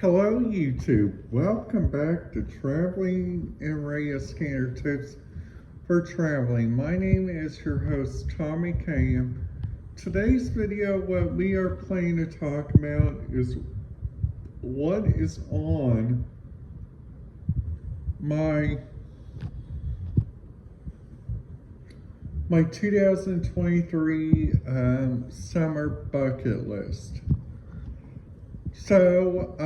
Hello YouTube, welcome back to Traveling and Reyes Scanner Tips for Traveling. My name is your host Tommy Cam. Today's video, what we are planning to talk about is what is on my 2023 summer bucket list. So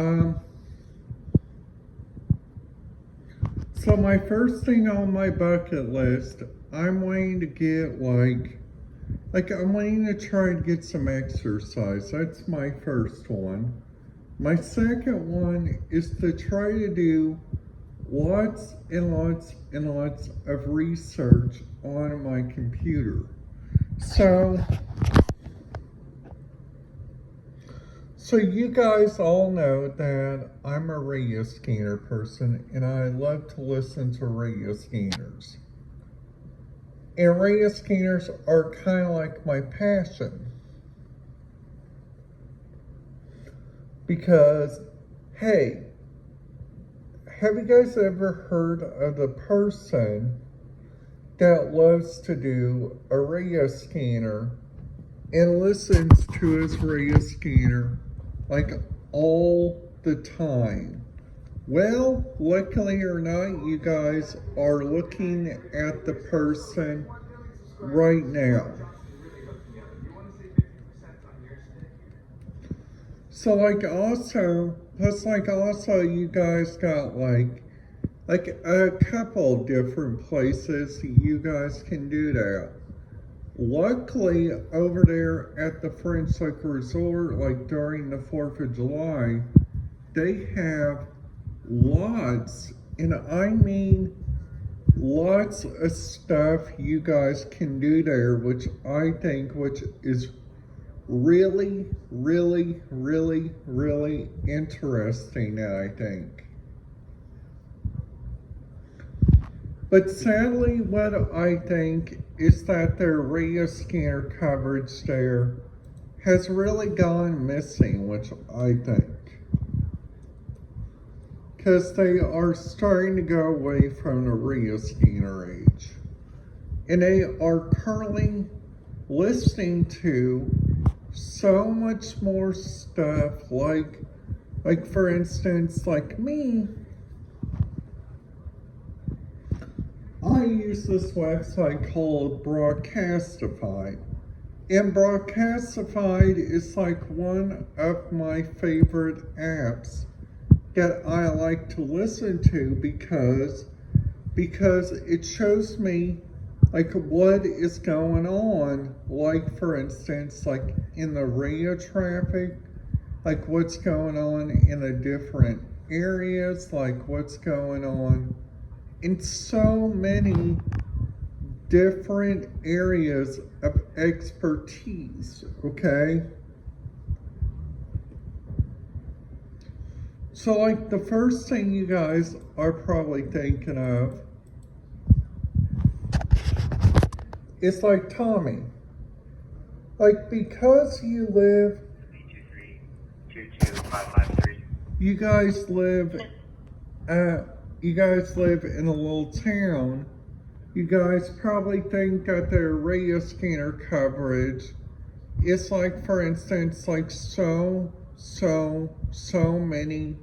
my first thing on my bucket list, I'm wanting to get I'm wanting to try to get some exercise. That's my first one. My second one is to try to do lots and lots and lots of research on my computer. So you guys all know that I'm a radio scanner person and I love to listen to radio scanners. And radio scanners are kind of like my passion. Because, hey, have you guys ever heard of the person that loves to do a radio scanner and listens to his radio scanner like all the time? Well, luckily or not, you guys are looking at the person right now. So also you guys got like a couple different places you guys can do that. Luckily, over there at the French Lake Resort, like during the 4th of July, they have lots, and I mean lots of stuff you guys can do there, which is really, really, really, really interesting, I think. But sadly, what I think is that their radio scanner coverage there has really gone missing, which I think. Because they are starting to go away from the radio scanner age. And they are currently listening to so much more stuff, like for instance, like me, I use this website called Broadcastify. And Broadcastify is like one of my favorite apps that I like to listen to because it shows me like what is going on, like for instance, like in the radio traffic, like what's going on in the different areas, like what's going on in so many different areas of expertise, okay? So like the first thing you guys are probably thinking of is like, Tommy, like because you guys live in a little town, you guys probably think that their radio scanner coverage is like, for instance, like so many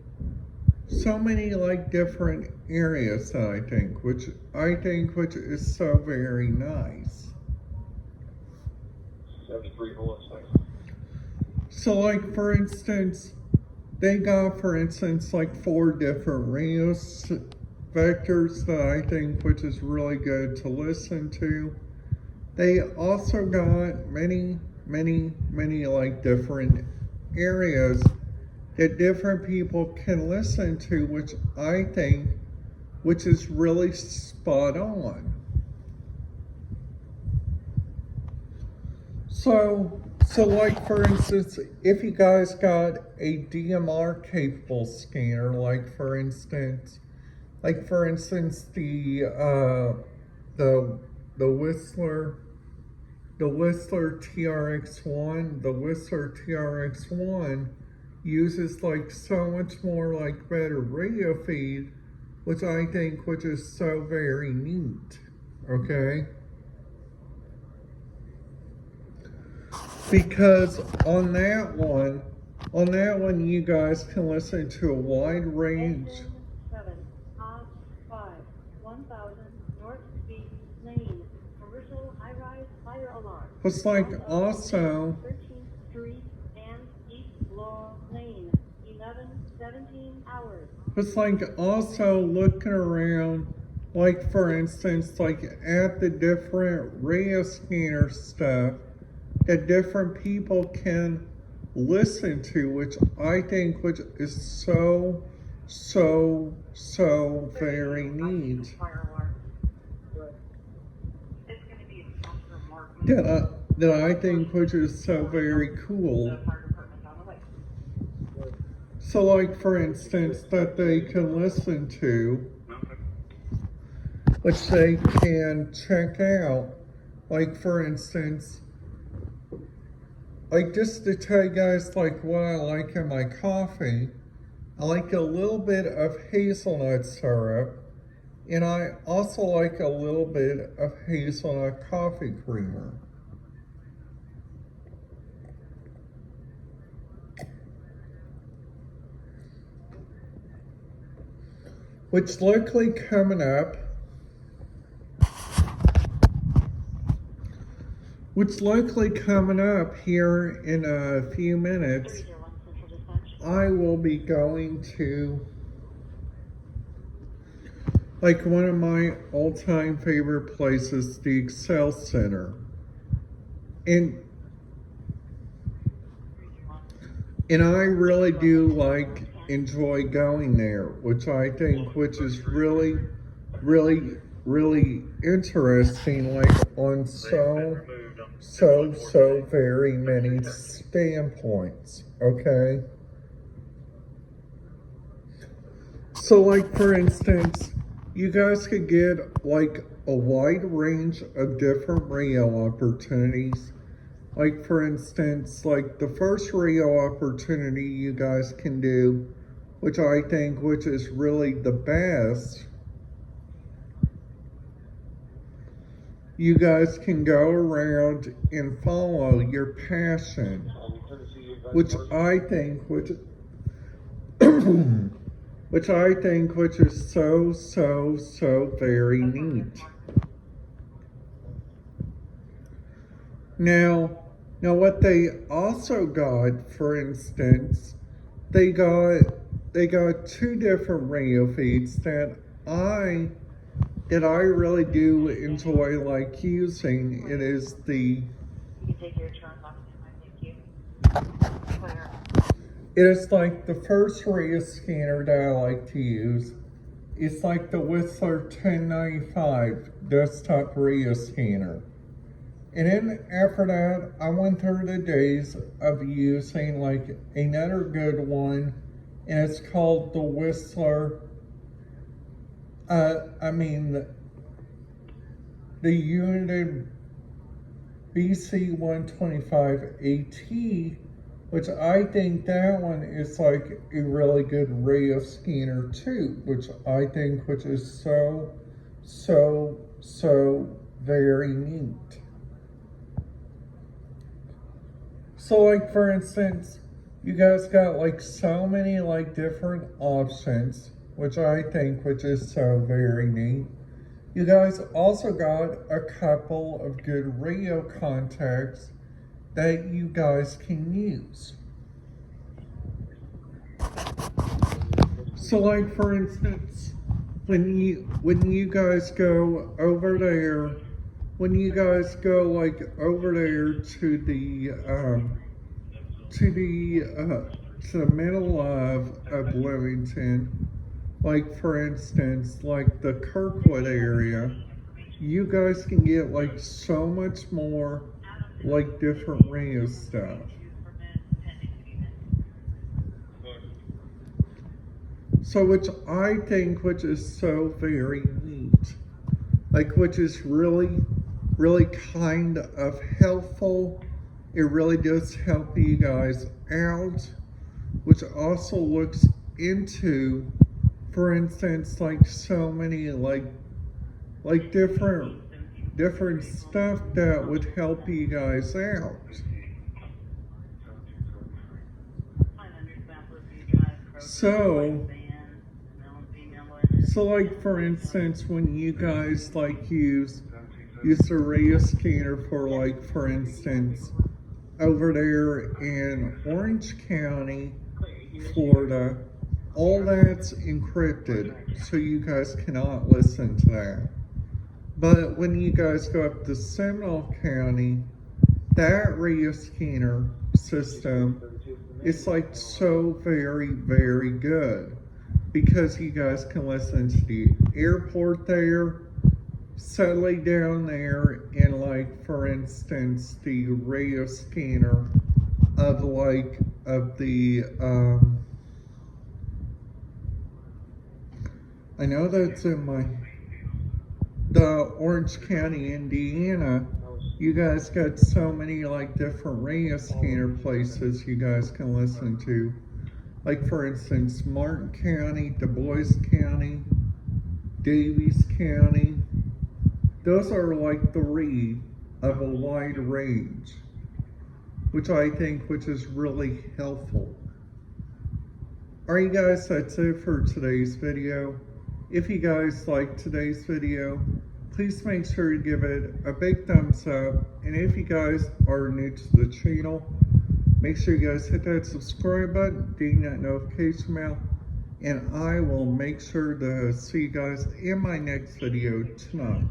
like different areas that which is so very nice. 73 bullets. So like for instance, they got, for instance, like 4 different radio vectors that which is really good to listen to. They also got many like different areas that different people can listen to, which is really spot on. So like for instance, if you guys got a DMR capable scanner, like for instance the Whistler TRX1, uses like so much more like better radio feed, which I think which is so very neat. Okay? Because on that one you guys can listen to a wide range. 7, 5, 1000 North Street, Lane, commercial high-rise fire alarm. It's like also 13th Street and East Law Lane, 11:17 hours. it's like also looking around, like for instance, like at the different radio scanner stuff that different people can listen to, which I think which is so very neat. That I think which is so very cool. So like for instance that they can listen to, which they can check out, like for instance, like just to tell you guys like what I like in my coffee, I like a little bit of hazelnut syrup, and I also like a little bit of hazelnut coffee creamer. Which likely coming up here in a few minutes, I will be going to like one of my all-time favorite places, the Excel Center. And I really do like enjoy going there, which I think which is really interesting, like on so very many standpoints. Okay, so like for instance, you guys could get like a wide range of different radio opportunities. Like for instance, like the first radio opportunity you guys can do, which I think which is really the best, you guys can go around and follow your passion, which I think which which is so very neat. Now what they also got, for instance, they got two different radio feeds that I really do enjoy like using. It is the You can take your turn left, thank you. Clear. It is like the first radio scanner that I like to use. It's like the Whistler 1095 desktop radio scanner. And then after that, I went through the days of using like another good one, and it's called the Whistler, the Unity BC 125 AT, which I think that one is like a really good radio scanner too, which I think which is so very neat. So like for instance, you guys got like so many like different options, which I think which is so very neat. You guys also got a couple of good radio contacts that you guys can use. So like for instance, when you guys go over there, when you guys go like over there to the middle of Bloomington, like for instance, like the Kirkwood area, you guys can get like so much more like different radio stuff. So which I think which is so very neat, like which is really kind of helpful. It really does help you guys out, which also looks into, for instance, like so many like different stuff that would help you guys out. So like for instance, when you guys like use the Reyes scanner for, like, for instance, over there in Orange County, Florida, all that's encrypted, so you guys cannot listen to that. But when you guys go up to Seminole County, that Reyes scanner system is like so very, very good, because you guys can listen to the airport there, settle down there, and like for instance the Reyes scanner of the I know that's in the Orange County, Indiana. You guys got so many like different Reyes scanner places you guys can listen to. Like for instance, Martin County, Du Bois County, Davies County. Those are like 3 of a wide range, which is really helpful. Alright guys, that's it for today's video. If you guys liked today's video, please make sure you give it a big thumbs up. And if you guys are new to the channel, make sure you guys hit that subscribe button, ding that notification bell, and I will make sure to see you guys in my next video tonight.